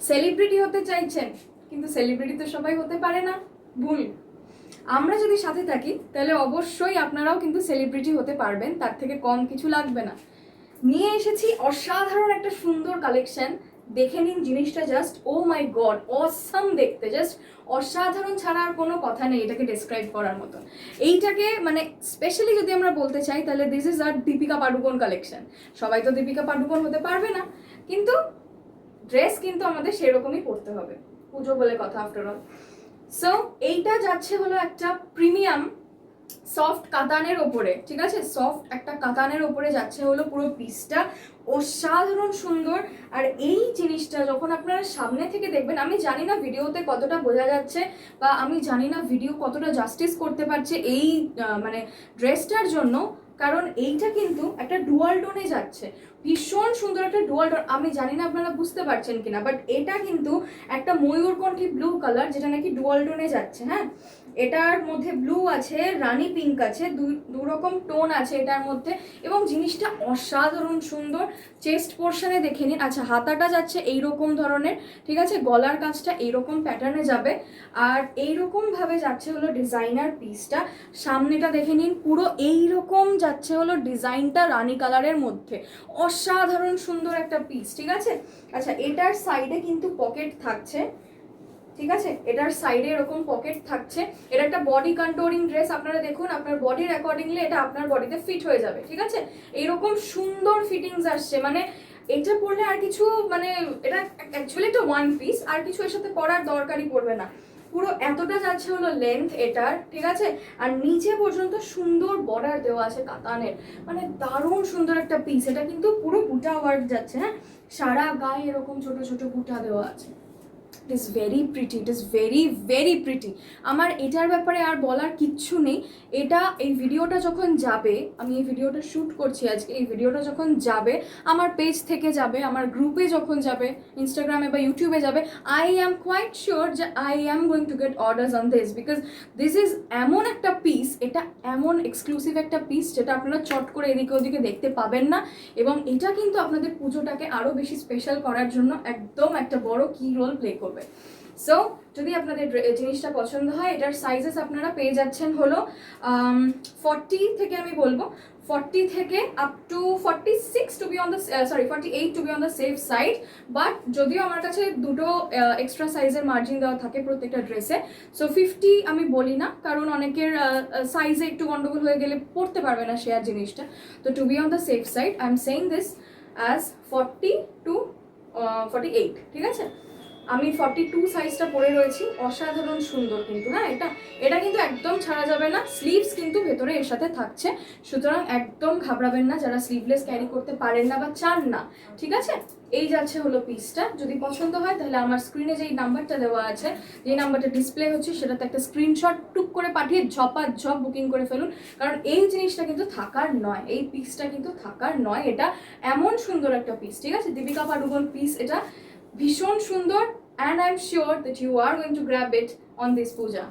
Celebrity হতে চাইছেন, কিন্তু সেলিব্রিটি তো সবাই হতে পারে না, ভুল। আমরা যদি সাথে থাকি তাহলে অবশ্যই আপনারাও কিন্তু সেলিব্রিটি হতে পারবেন, তার থেকে কম কিছু লাগবে না। নিয়ে এসেছি অসাধারণ একটা সুন্দর কালেকশন, দেখে নিন জিনিসটা, জাস্ট ও মাই গড অসাম দেখতে, জাস্ট অসাধারণ ছাড়া আর কোনো কথা নেই এটাকে ডেসক্রাইব করার মতো। এইটাকে মানে স্পেশালি যদি আমরা বলতে চাই তাহলে this is our Deepika Padukone collection. সবাই তো দীপিকা পাডুকোন হতে পারবে না, কিন্তু ড্রেস কিন্তু আমাদের সেরকমই পরতে হবে, পুজো বলে কথা আফটার অল। সো এইটা যাচ্ছে হলো একটা প্রিমিয়াম সফট কাতানের ওপরে, ঠিক আছে, সফট একটা কাতানের ওপরে যাচ্ছে হলো পুরো পিসটা, অসাধারণ সুন্দর। আর এই জিনিসটা যখন আপনারা সামনে থেকে দেখবেন, আমি জানি না ভিডিওতে কতটা বোঝা যাচ্ছে বা আমি জানি না ভিডিও কতটা জাস্টিস করতে পারছে এই মানে ড্রেসটার জন্য, কারণ এইটা কিন্তু একটা ডুয়াল টোনে যাচ্ছে, ভীষণ সুন্দর একটা ডুয়াল টোন। আমি জানি না আপনারা বুঝতে পারছেন কিনা, বাট এটা কিন্তু একটা ময়ূরকণ্ঠী ব্লু কালার যেটা নাকি ডুয়াল টোনে যাচ্ছে। হ্যাঁ, এটার মধ্যে ব্লু আছে, রানী পিঙ্ক আছে, দু রকম টোন আছে এটার মধ্যে, এবং জিনিসটা অসাধারণ সুন্দর। চেস্ট পোর্শনে দেখে নিন, আচ্ছা হাতাটা যাচ্ছে এইরকম ধরনের, ঠিক আছে, গলার কাজটা এইরকম প্যাটার্নে যাবে, আর এইরকম ভাবে যাচ্ছে হলো ডিজাইনার পিসটা। সামনেটা দেখে নিন, পুরো এইরকম যাচ্ছে হলো ডিজাইনটা রানী কালারের মধ্যে, অসাধারণ সুন্দর একটা পিস, ঠিক আছে। আচ্ছা এটার সাইডে কিন্তু পকেট থাকছে, ঠিক আছে, এটার সাইডে এরকম পকেট থাকছে। এটা একটা বডি কন্ট্রোলিং ড্রেস, আপনারা দেখুন আপনার বডির অ্যাকর্ডিংলি এটা আপনার বডিতে ফিট হয়ে যাবে, ঠিক আছে। এইরকম সুন্দর ফিটিংস আসছে, মানে এটা পরলে আর কিছু মানে এটা অ্যাকচুয়ালি একটা ওয়ান পিস, আর কিছু এর সাথে পরার দরকারই পড়বে না। পুরো এতটা যাচ্ছে হলো লেন্থ এটার, ঠিক আছে, আর নিচে পর্যন্ত সুন্দর বর্ডার দেওয়া আছে কাতানের, মানে দারুণ সুন্দর একটা পিস। এটা কিন্তু পুরো বুটা ওয়ার্ক যাচ্ছে, হ্যাঁ, সারা গায়ে এরকম ছোট ছোট বুটা দেওয়া আছে। It is very pretty, it is very very pretty. আমার এটার ব্যাপারে আর বলার কিচ্ছু নেই। এটা এই ভিডিওটা যখন যাবে, আমি এই ভিডিওটা শ্যুট করছি আজকে, এই ভিডিওটা যখন যাবে আমার পেজ থেকে যাবে, আমার গ্রুপে যখন যাবে, ইনস্টাগ্রামে বা ইউটিউবে যাবে, আই অ্যাম কোয়াইট শিওর যে I am going to get orders on this, because this is এমন একটা পিস, এটা এমন এক্সক্লুসিভ একটা পিস যেটা আপনারা চট করে এদিকে ওদিকে দেখতে পাবেন না, এবং এটা কিন্তু আপনাদের পুজোটাকে আরও বেশি স্পেশাল করার জন্য একদম একটা বড় কি রোল প্লে করবে। সো যদি আপনাদের জিনিসটা পছন্দ হয়, এটার সাইজেস আপনারা পেয়ে যাচ্ছেন হলো 40 থেকে, আমি বলবো 40 থেকে up to 46 to be on the 48 to be on the safe side. But যদিও আমার কাছে দুটো এক্সট্রা সাইজের মার্জিন দেওয়া থাকে প্রত্যেকটা ড্রেসে, সো 50 আমি বলি না, কারণ অনেকের সাইজে একটু গন্ডগোল হয়ে গেলে পড়তে পারবে না শেয়ার জিনিসটা। তো to be on the safe side I am saying this as 40 to 48, ঠিক আছে। আমি 42 সাইজটা পরে রয়েছি, অসাধারণ সুন্দর কিন্তু। হ্যাঁ, এটা কিন্তু একদম ছাড়া যাবে না, স্লিভস কিন্তু ভেতরে এর সাথে থাকছে, সুতরাং একদম ঘাবড়াবেন না যারা স্লিভলেস ক্যারি করতে পারেন না বা চান না, ঠিক আছে। এই যাচ্ছে হলো পিসটা, যদি পছন্দ হয় তাহলে আমার স্ক্রিনে যেই নাম্বারটা দেওয়া আছে, যেই নাম্বারটা ডিসপ্লে হচ্ছে, সেটাতে একটা স্ক্রিনশট টুক করে পাঠিয়ে ঝপাঝপ বুকিং করে ফেলুন, কারণ এই জিনিসটা কিন্তু থাকার নয়, এই পিসটা কিন্তু থাকার নয়, এটা এমন সুন্দর একটা পিস, ঠিক আছে, দীপিকা পাডুকোন পিস, এটা ভীষণ সুন্দর, and I'm sure that you are going to grab it on this puja.